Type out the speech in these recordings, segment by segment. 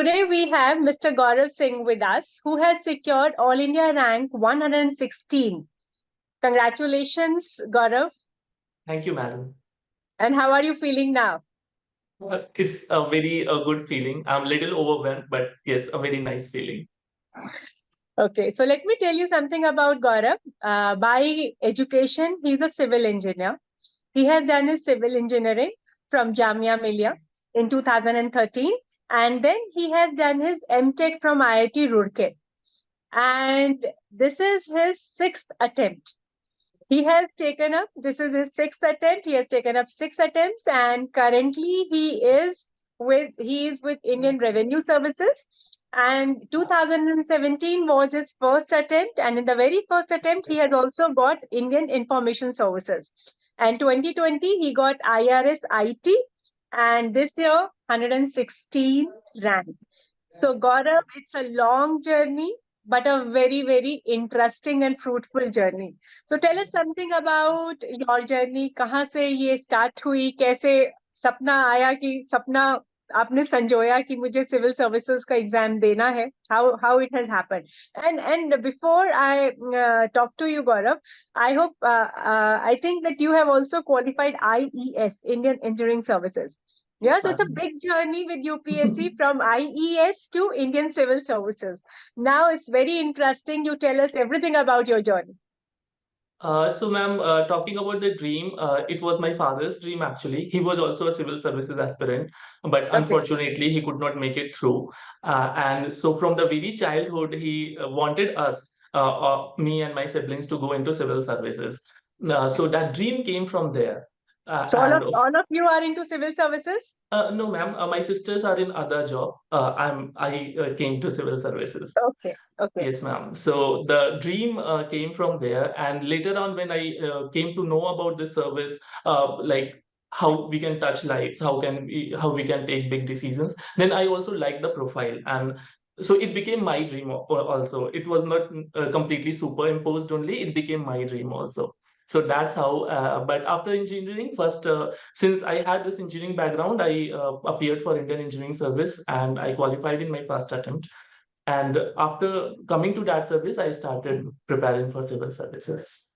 today we have Mr. Gaurav Singh with us, who has secured All India rank 116. Congratulations, Gaurav. Thank you, madam. And how are you feeling now? It's a very good feeling. I'm a little overwhelmed, but yes, a very nice feeling. Okay, so let me tell you something about Gaurav. By education, he's a civil engineer. He has done his civil engineering from Jamia Millia in 2013, and then he has done his MTech from IIT Roorkee. And this is his sixth attempt. He has taken up, this is his sixth attempt. He has taken up 6 attempts, and currently he is with Indian Revenue Services. And 2017 was his first attempt, and in the very first attempt, he has also got Indian Information Services. And 2020, he got IRS IT, and this year, 116th rank. So, Gaurav, it's a long journey, but a very, very interesting and fruitful journey. So, tell us something about your journey. कहाँ से ये start हुई? कैसे सपना आया कि सपना आपने संजोया कि मुझे civil services का exam देना है? How it has happened? And before I talk to you, Gaurav, I hope I think that you have also qualified IES, Indian Engineering Services. Yeah, so it's a big journey with UPSC from IES to Indian Civil Services. Now it's very interesting. You tell us everything about your journey. So, ma'am, talking about the dream, it was my father's dream actually. He was also a civil services aspirant, but unfortunately, he could not make it through. And so, from the very childhood, he wanted us, me and my siblings, to go into civil services. So, that dream came from there. So all of you are into civil services? No, ma'am. My sisters are in other job. I came to civil services. Okay. Okay. Yes, ma'am. So the dream came from there, and later on, when I came to know about this service, like how we can touch lives, how we can take big decisions, then I also liked the profile, and so it became my dream also. It was not completely superimposed only; it became my dream also. So that's how. But after engineering, first, since I had this engineering background, I appeared for Indian Engineering Service, and I qualified in my first attempt. And after coming to that service, I started preparing for civil services.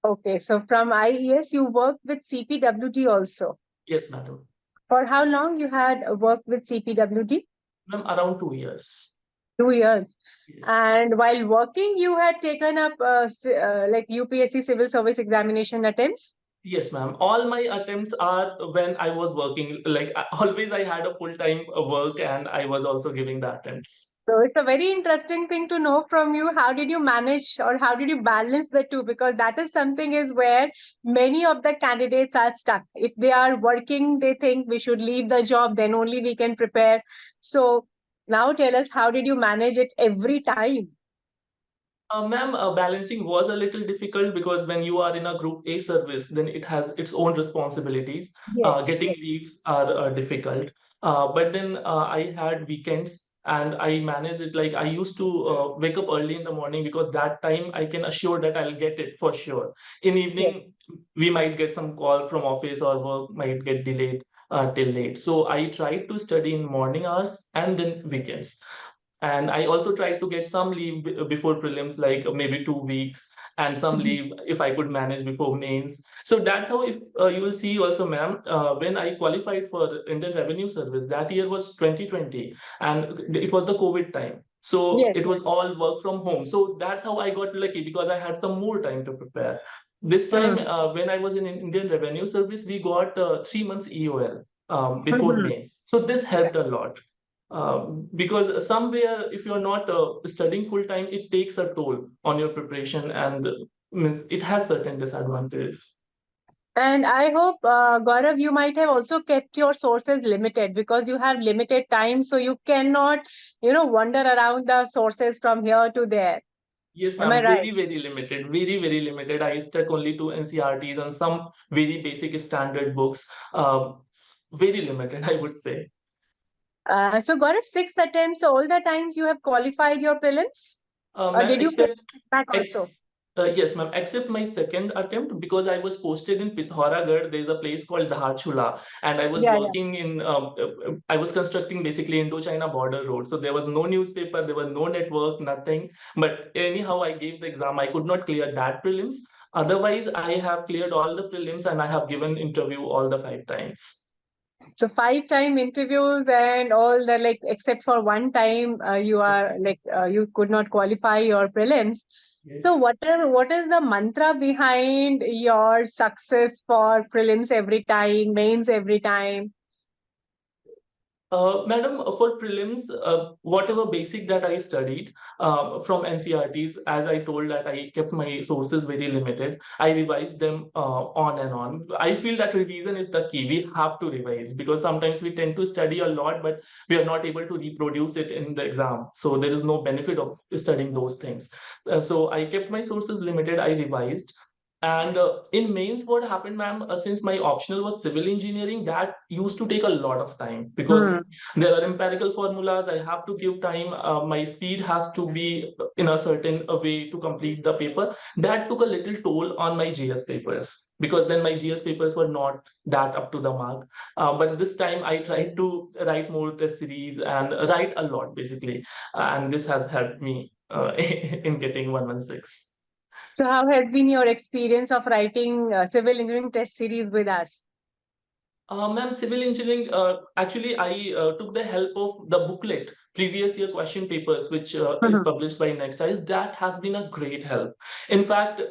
Okay, so from IES, you worked with CPWD also. Yes, madam. For how long you had worked with CPWD? Ma'am, around 2 years. 2 years. Yes. And while working, you had taken up like UPSC civil service examination attempts? Yes, ma'am. All my attempts are when I was working. Like always, I had a full-time work, and I was also giving the attempts. So it's a very interesting thing to know from you. How did you manage or how did you balance the two? Because that is something is where many of the candidates are stuck. If they are working, they think we should leave the job, then only we can prepare. So now tell us, how did you manage it every time? Ma'am, balancing was a little difficult because when you are in a Group A service, then it has its own responsibilities. Yes. Getting leaves are difficult. But then I had weekends and I managed it. Like I used to wake up early in the morning because that time I can assure that I'll get it for sure. In evening, we might get some call from office or work might get delayed till late. So I tried to study in morning hours and then weekends. And I also tried to get some leave before prelims, like maybe 2 weeks, and some leave if I could manage before mains. So that's how, if you will see also, ma'am, when I qualified for Indian Revenue Service, that year was 2020, and it was the COVID time. So Yes. it was all work from home. So that's how I got lucky because I had some more time to prepare. This time, when I was in Indian Revenue Service, we got 3 months EOL before mains. So this helped a lot. Because somewhere, if you're not studying full time, it takes a toll on your preparation, and means it has certain disadvantages. And I hope, Gaurav, you might have also kept your sources limited because you have limited time. So you cannot, wander around the sources from here to there. Yes, Am I ma'am. right? Very, very limited. Very, very limited. I stuck only to NCRTs and some very basic standard books. Very limited, I would say. So Gaurav, 6 attempts, all the times you have qualified your prelims? Or Ma'am, did you except back also? Yes, ma'am, except my second attempt, because I was posted in Pithoragarh. There's a place called Dhaarchula, and I was Yeah, yeah. working in, I was constructing basically Indo-China border road. So there was no newspaper, there was no network, nothing. But anyhow, I gave the exam. I could not clear that prelims. Otherwise, I have cleared all the prelims and I have given interview all the 5 times. So 5 time interviews and all the, like, except for one time, you are like, you could not qualify your prelims. So Yes. what is the mantra behind your success for prelims every time, mains every time? Madam, for prelims, whatever basic that I studied from NCRTs, as I told that I kept my sources very limited. I revised them on and on. I feel that revision is the key. We have to revise because sometimes we tend to study a lot, but we are not able to reproduce it in the exam. So there is no benefit of studying those things. So I kept my sources limited. I revised. And in mains, what happened, ma'am, since my optional was civil engineering, that used to take a lot of time because Hmm. there are empirical formulas. I have to give time. My speed has to be in a certain way to complete the paper. That took a little toll on my GS papers because then my GS papers were not that up to the mark. But this time I tried to write more test series and write a lot basically. And this has helped me in getting 116. So how has been your experience of writing civil engineering test series with us? Ma'am, civil engineering, actually, I took the help of the booklet, previous year question papers, which is Mhm. published by Nextiles. That has been a great help. In fact,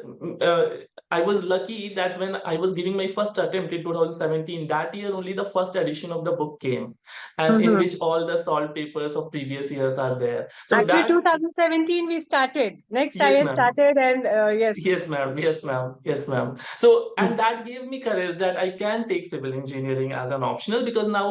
I was lucky that when I was giving my first attempt in 2017, that year only the first edition of the book came, and in Mhm. which all the solved papers of previous years are there. So Actually, that, 2017 we started. Next yes, IAS ma'am. started, and yes. Yes, ma'am. Yes, ma'am. Yes, ma'am. So, Mm. and that gave me courage that I can take civil engineering as an optional because now,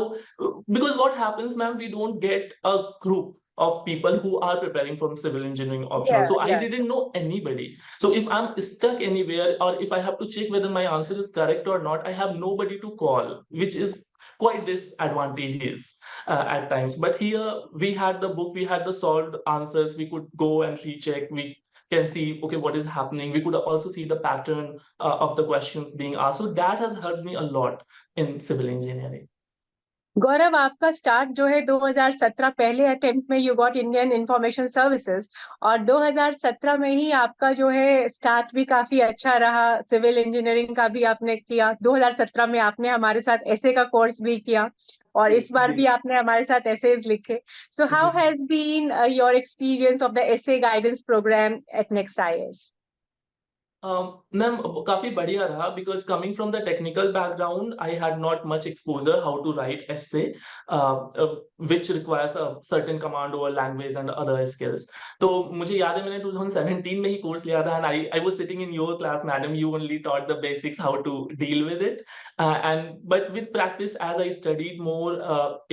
because what happens, ma'am, we don't get a group of people who are preparing from civil engineering optional. Yeah, So I yeah. didn't know anybody. So if I'm stuck anywhere or if I have to check whether my answer is correct or not, I have nobody to call, which is quite disadvantageous at times. But here we had the book, we had the solved answers, we could go and recheck, we can see okay what is happening. We could also see the pattern of the questions being asked. So that has helped me a lot in civil engineering. गौरव, आपका start जो है 2017 पहले attempt में you got Indian information services, और 2017 में ही आपका जो है स्टार्ट भी काफी अच्छा रहा। सिविल इंजीनियरिंग का भी आपने किया। 2017 में आपने हमारे साथ ऐसे का कोर्स भी किया, और जी इस बार जी भी आपने हमारे साथ एसेज लिखे। सो जी। How has been your experience of the essay guidance program at Next IAS? Ma'am काफी बढ़िया रहा because coming from the technical background I had not much exposure how to write essay which requires a certain command over language and other skills. तो मुझे याद है मैंने 2017 में ही course लिया था and I was sitting in your class, madam. You only taught the basics how to deal with it, and but with practice as I studied more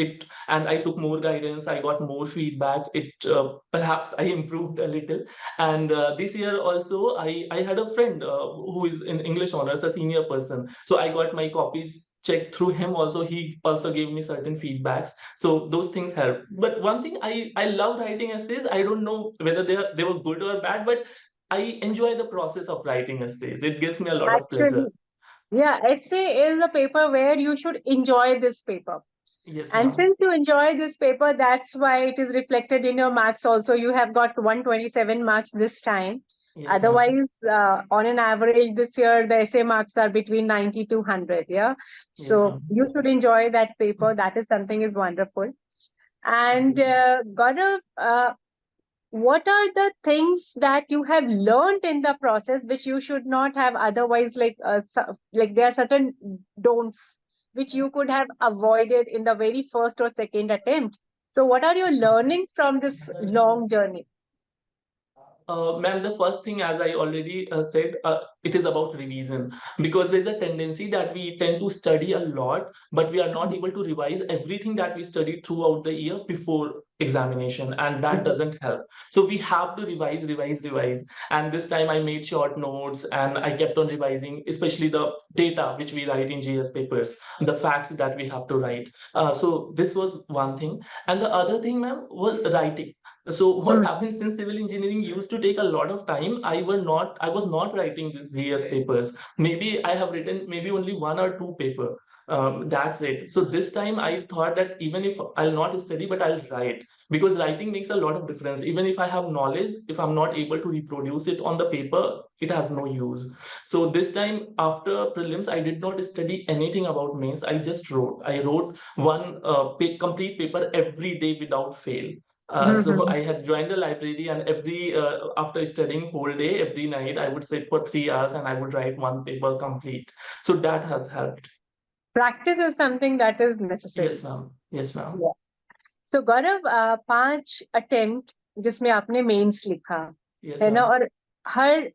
it and I took more guidance, I got more feedback. It perhaps I improved a little. And this year also, I had a friend who is in English honors, a senior person. So I got my copies checked through him also. He also gave me certain feedbacks. So those things help. But one thing I love writing essays. I don't know whether they were good or bad, but I enjoy the process of writing essays. It gives me a lot of pleasure. Actually, yeah, essay is a paper where you should enjoy this paper. Yes, And ma'am. since you enjoy this paper, that's why it is reflected in your marks also. You have got 127 marks this time. Yes, ma'am. Otherwise, on an average this year, the essay marks are between 90 to 100. Yeah. Yes, So ma'am. you should enjoy that paper. That is something is wonderful. And Gaurav, what are the things that you have learned in the process which you should not have otherwise, like like there are certain don'ts which you could have avoided in the very first or second attempt? So what are your learnings from this long journey? Ma'am, the first thing, as I already said, it is about revision because there's a tendency that we tend to study a lot, but we are not able to revise everything that we studied throughout the year before examination, and that Mhm. doesn't help. So we have to revise, revise, revise. And this time I made short notes and I kept on revising, especially the data which we write in GS papers, the facts that we have to write. So this was one thing. And the other thing, ma'am, was writing. So what happens, since civil engineering used to take a lot of time, I was not writing these GS papers. Maybe I have written maybe only one or two paper. That's it. So this time I thought that even if I'll not study, but I'll write, because writing makes a lot of difference. Even if I have knowledge, if I'm not able to reproduce it on the paper, it has no use. So this time after prelims, I did not study anything about mains. I just wrote. I wrote one complete paper every day without fail. So I had joined the library, and every after studying whole day, every night I would sit for 3 hours and I would write one paper complete. So that has helped. Practice is something that is necessary. Yes, ma'am. Yes, ma'am. Yeah. So Gaurav, 5 attempt जिसमें आपने mains लिखा Yes, है ना, ma'am. और हर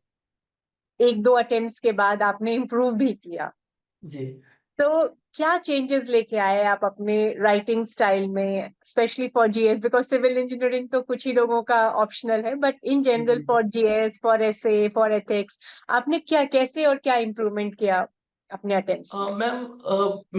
1-2 attempts के बाद आपने improve भी किया, जी. तो क्या चेंजेस लेके आए आप अपने राइटिंग स्टाइल में, specially for GS, because civil engineering तो कुछ ही लोगों का ऑप्शनल है, but in general for GS, for SA, for ethics, आपने क्या, कैसे और क्या इम्प्रूवमेंट किया अपने अटेम्प्ट्स में? मैम,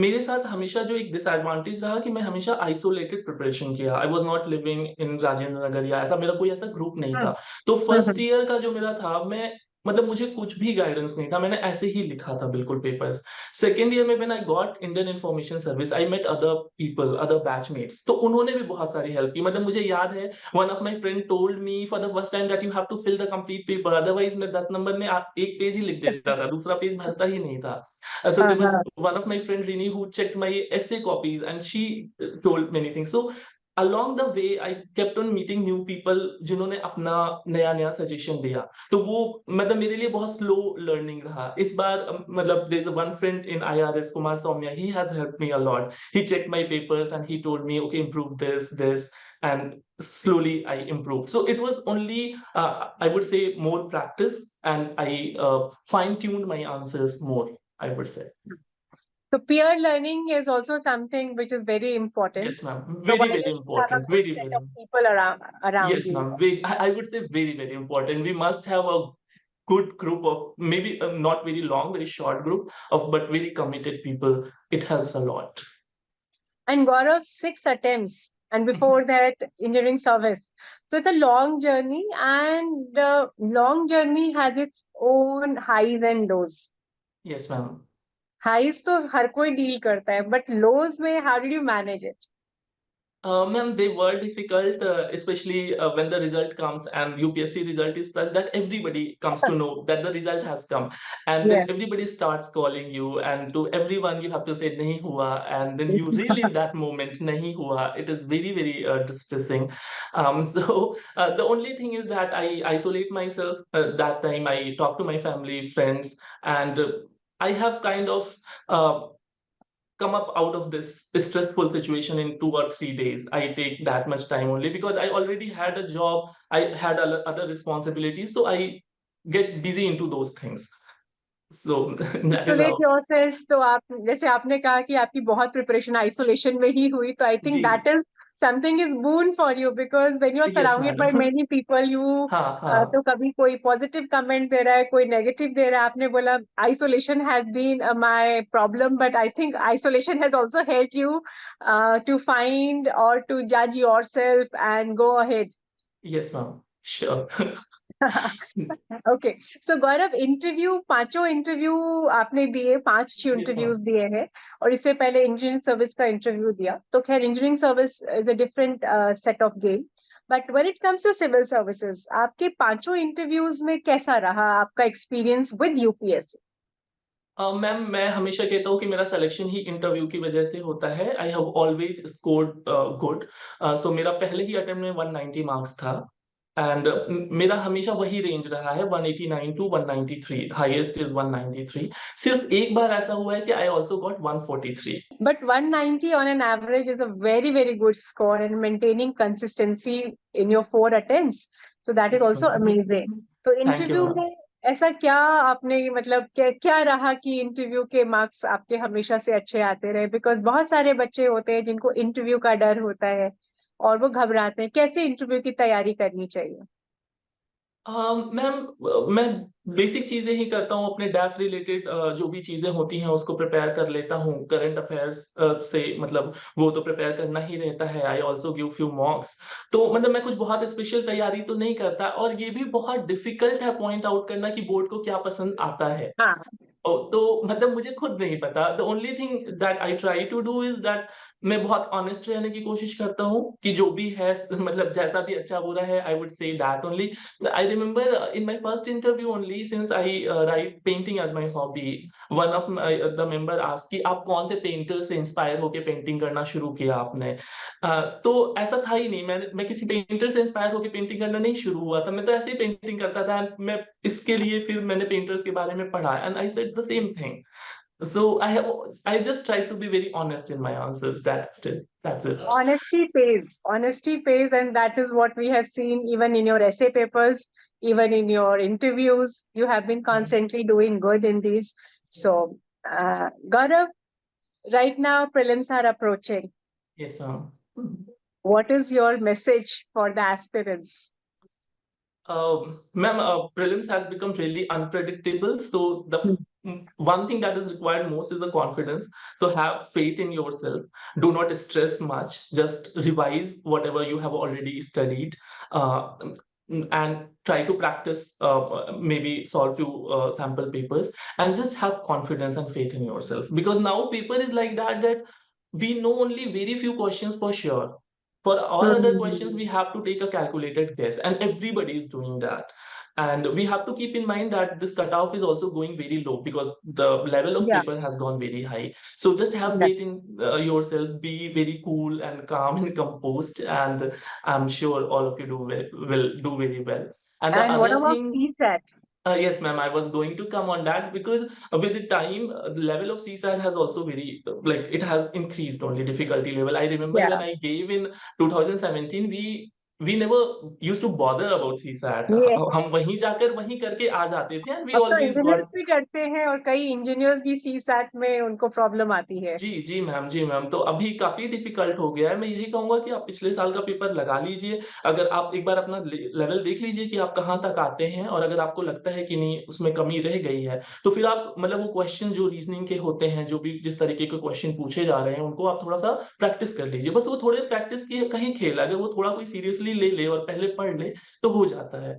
मेरे साथ हमेशा जो एक डिसएडवांटेज रहा कि मैं हमेशा आइसोलेटेड प्रिपरेशन किया। I was not living in Rajendra Nagar, या ऐसा मेरा कोई ऐसा ग्रुप नहीं था। तो फर्स्ट ईयर का जो मेरा था, मैं मतलब मुझे कुछ भी गाइडेंस नहीं था, मैंने ऐसे ही लिखा था बिल्कुल पेपर्स। सेकेंड ईयर में when I got Indian information service, I met other people, other batchmates, तो उन्होंने भी बहुत सारी हेल्प की। मतलब मुझे याद है, one of my friend told me for the first time that you have to fill the complete paper, otherwise मैं 10 नंबर में एक पेज ही लिख देता था, दूसरा पेज भरता ही नहीं था। So there was one of my friend Rini who checked my essay copies, and she told many things. So along the way I kept on meeting new people जिन्होंने अपना नया नया सजेशन दिया। तो वो मतलब मेरे लिए बहुत स्लो लर्निंग रहा। इस बार मतलब there's one friend in IRS, Kumar Soumya, he has helped me a lot. He checked my papers and he told me, okay, improve this, and slowly I improved. So it was only I would say more practice, and I fine tuned my answers more, I would say. So peer learning is also something which is very important, Yes, ma'am. Very, provided very you have a important. good Very, set very. of people around Yes, you. ma'am. I would say very, very important. We must have a good group of maybe not very long, very short group of, but very committed people. It helps a lot. And Gaurav, 6 attempts, and before that, engineering service. So it's a long journey, and the long journey has its own highs and lows. Yes, ma'am. Highs तो हर कोई deal करता है, but lows में how did you manage it? Ma'am, they were difficult, especially when the result comes, and UPSC result is such that everybody comes to know that the result has come, and Yeah. then everybody starts calling you, and to everyone you have to say nahi hua, and then you really in that moment nahi hua. It is very, very distressing. So the only thing is that I isolate myself. That time I talk to my family, friends, and I have kind of come up out of this stressful situation in 2 or 3 days. I take that much time only because I already had a job, I had other responsibilities, so I get busy into those things. So that is Isolate how. yourself, तो आप जैसे आपने कहा कि आपकी बहुत preparation isolation में ही हुई, तो आई थिंक जी. That is something is boon for you, because when you are Yes, surrounded by madam. Many people, you हाँ, हाँ. तो कभी कोई पॉजिटिव कमेंट दे रहा है, कोई नेगेटिव दे रहा है, आपने बोला isolation has been my problem, but I think isolation has also helped you to find और टू जज yourself and go ahead. Yes, ma'am. Sure. Okay, so Gaurav, interview, 5 interview आपने दिए, 5 Yes, इंटरव्यूज ma'am. दिए हैं, और इससे पहले इंजीनियरिंग सर्विस का इंटरव्यू दिया, तो खैर engineering service is a different set of game, but when it comes to civil services, आपके 5 इंटरव्यूज में कैसा रहा आपका एक्सपीरियंस विद यूपीएससी? मैम, मैं हमेशा कहता हूँ कि मेरा सिलेक्शन ही इंटरव्यू की वजह से होता है। I have always scored good. So मेरा पहले ही अटेम्प्ट में 190 मार्क्स था, एंड मेरा हमेशा वही रेंज रहा है, 189 टू 193, हाईएस्ट इज 193। सिर्फ एक बार ऐसा हुआ है कि I also got 143। But 190 on an average is a very, very good score, and maintaining consistency in your 4 attempts. So that is yes also ma'am. amazing. तो थैंक यू इंटरव्यू मैम। में ऐसा क्या आपने, मतलब क्या रहा कि इंटरव्यू के मार्क्स आपके हमेशा से अच्छे आते रहे? बिकॉज बहुत सारे बच्चे होते हैं जिनको इंटरव्यू का डर होता है और वो घबराते हैं, कैसे इंटरव्यू की तैयारी करनी चाहिए? मैम, मैं बेसिक चीजें ही करता हूँ, अपने डैफ रिलेटेड जो भी चीजें होती हैं उसको प्रिपेयर कर लेता हूँ। करंट अफेयर्स से मतलब वो तो प्रिपेयर करना ही रहता है। I also give few मॉक्स। तो मतलब मैं कुछ बहुत स्पेशल तैयारी तो नहीं करता, और ये भी बहुत डिफिकल्ट है पॉइंट आउट करना कि बोर्ड को क्या पसंद आता है। हाँ तो मतलब मुझे खुद नहीं पता। The only thing that I try to do is that मैं बहुत ऑनेस्ट रहने की कोशिश करता हूँ कि जो भी है मतलब जैसा भी अच्छा बुरा है, I would say that only. I remember in my first interview only, since I write painting as my hobby, one of the member asked कि आप कौन से पेंटर से इंस्पायर होकर पेंटिंग करना शुरू किया आपने। तो ऐसा था ही नहीं, मैं किसी पेंटर से इंस्पायर होकर पेंटिंग करना नहीं शुरू हुआ था। मैं तो ऐसे ही पेंटिंग करता था। मैं इसके लिए फिर मैंने पेंटर्स के बारे में पढ़ा, and I said the same thing. So I just try to be very honest in my answers. That's it. honesty pays, and that is what we have seen even in your essay papers, even in your interviews. You have been constantly doing good in these. So, Gaurav, right now prelims are approaching. Yes, ma'am. What is your message for the aspirants? Ma'am, prelims has become really unpredictable. So one thing that is required most is the confidence. So have faith in yourself. Do not stress much. Just revise whatever you have already studied, uh, and try to practice. Maybe solve few sample papers, and just have confidence and faith in yourself. Because now paper is like that we know only very few questions for sure. For all other questions, Hmm. we have to take a calculated guess, and everybody is doing that. And we have to keep in mind that this cutoff is also going very low because the level of Yeah, paper has gone very high. So just have yeah. faith in yourself, be very cool and calm and composed, and I'm sure all of you will do very well. And the And what other about thing, CSAT? yes, ma'am. I was going to come on that because with the time, the level of CSAT has also very like it has increased only difficulty level. I remember when Yeah. I gave in 2017, we never used to bother about CSAT. हम Yes. वहीं जाकर वहीं करके आ जाते थे, and we अब तो always engineers got भी करते हैं और कई इंजीनियर्स भी CSAT में उनको प्रॉब्लम आती है। जी, जी मैम, जी मैम। तो अभी काफ़ी डिफ़िकल्ट हो गया है। मैं यही कहूँगा कि आप पिछले साल का पेपर लगा लीजिए। अगर आप एक बार अपना लेवल देख लीजिए कि आप कहाँ तक आते हैं, और अगर आपको लगता है कि नहीं उसमें कमी रह गई है, तो फिर आप मतलब वो क्वेश्चन जो रीज़निंग के होते हैं, जो भी जिस तरीके के क्वेश्चन पूछे जा रहे हैं, उनको आप थोड़ा-सा प्रैक्टिस कर लीजिए। बस वो थोड़े प्रैक्टिस की का ही खेल है। अगर वो थोड़ा कोई सीरियसली ले ले और पहले पढ़ ले, तो हो जाता है।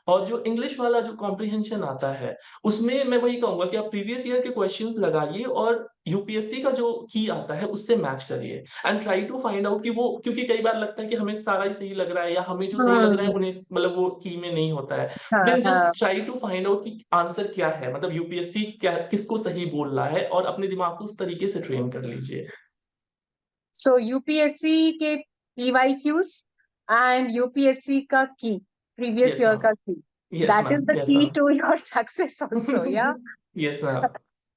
और जो इंग्लिश वाला जो कॉम्प्रिहेंशन आता है, उसमें मैं वही कहूँगा कि आप प्रीवियस ईयर के क्वेश्चंस लगाइए और यूपीएससी का जो की आता है उससे मैच करिए, and try to find out कि वो, क्योंकि कई बार लगता है कि हमें सारा ही सही लग रहा है, या हमें जो सही लग रहा है हम्म। उन्हें मतलब वो की में नहीं होता है। हाँ देन हाँ। Just try to find out कि आंसर क्या है, मतलब यूपीएससी क्या किसको सही बोल रहा है, और अपने दिमाग को उस तरीके से ट्रेन कर लीजिए। सो यूपीएससी के पीवाईक्यूज एंड यूपीएससी का की, प्रीवियस यस ईयर मैम। का की, yes that is ma'am. The yes की ma'am. To your success also, yeah? Yes ma'am.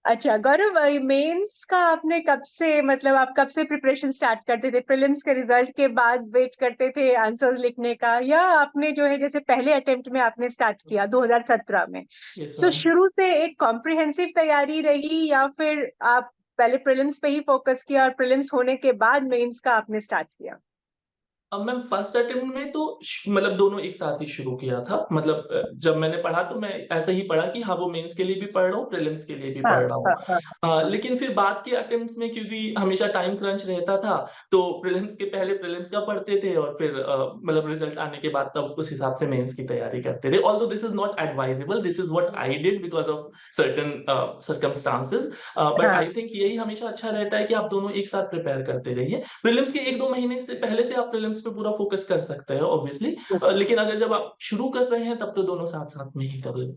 अच्छा गौरव, मेंस का आपने कब से, मतलब आप कब से प्रिपरेशन स्टार्ट करते थे? प्रीलिम्स के रिजल्ट के बाद वेट करते थे आंसर्स लिखने का, या आपने जो है जैसे पहले अटेम्प्ट में आपने स्टार्ट किया 2017 में, यस सो मैम। शुरू से एक कॉम्प्रिहेंसिव तैयारी रही, या फिर आप पहले प्रीलिम्स पे ही फोकस किया और प्रीलिम्स होने के बाद मेंस का आपने स्टार्ट किया? अब मैम फर्स्ट अटेम्प्ट में तो मतलब दोनों एक साथ ही शुरू किया था। मतलब जब मैंने पढ़ा तो मैं ऐसे ही पढ़ा कि हाँ वो मेंस के लिए भी पढ़ रहा हूँ, प्रीलिम्स के लिए भी हाँ पढ़ रहा हाँ हूँ। हाँ। लेकिन फिर बाद के अटेम्प्ट्स में क्योंकि हमेशा टाइम क्रंच रहता था, तो प्रीलिम्स के पहले प्रीलिम्स का पढ़ते थे, और फिर मतलब रिजल्ट आने के बाद तब उस हिसाब से मेंस की तैयारी करते थे। Although this is not advisable, this is what I did because of certain circumstances, but हाँ। आई थिंक यही हमेशा अच्छा रहता है कि आप दोनों एक साथ प्रिपेयर करते रहिए। प्रीलिम्स के 1-2 महीने से पहले से आप प्रीलिम्स पे पूरा फोकस कर सकते हैं ऑब्वियसली, लेकिन अगर जब आप शुरू कर रहे हैं तब तो दोनों साथ-साथ में ही कर लें।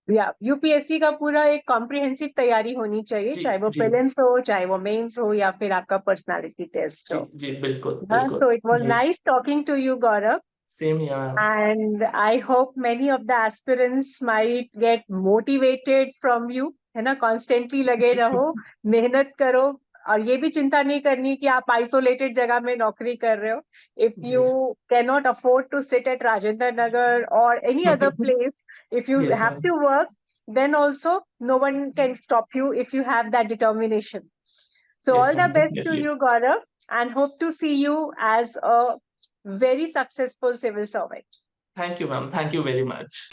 या यूपीएससी का पूरा एक कॉम्प्रिहेंसिव तैयारी होनी चाहिए, जी, चाहे वो जी। प्रीलिम्स हो, चाहे वो मेंस हो, या फिर आपका पर्सनालिटी टेस्ट जी, हो। जी, बिल्कुल, हाँ, बिल्कुल। so it was जी, nice talking to you, Gaurav, same here ma'am. and I hope many of the aspirants might get motivated from you, है ना? Constantly लगे रहो, मेहनत करो, और ये भी चिंता नहीं करनी कि आप आइसोलेटेड जगह में नौकरी कर रहे हो. If जी। you cannot afford to sit at Rajendra Nagar or any other place, if you yes have ma'am. to work, then also no one can stop you if you have that determination. So yes all the ma'am, best to definitely. you, Gaurav, and hope to see you as a very successful civil servant. Thank you, ma'am. Thank you very much.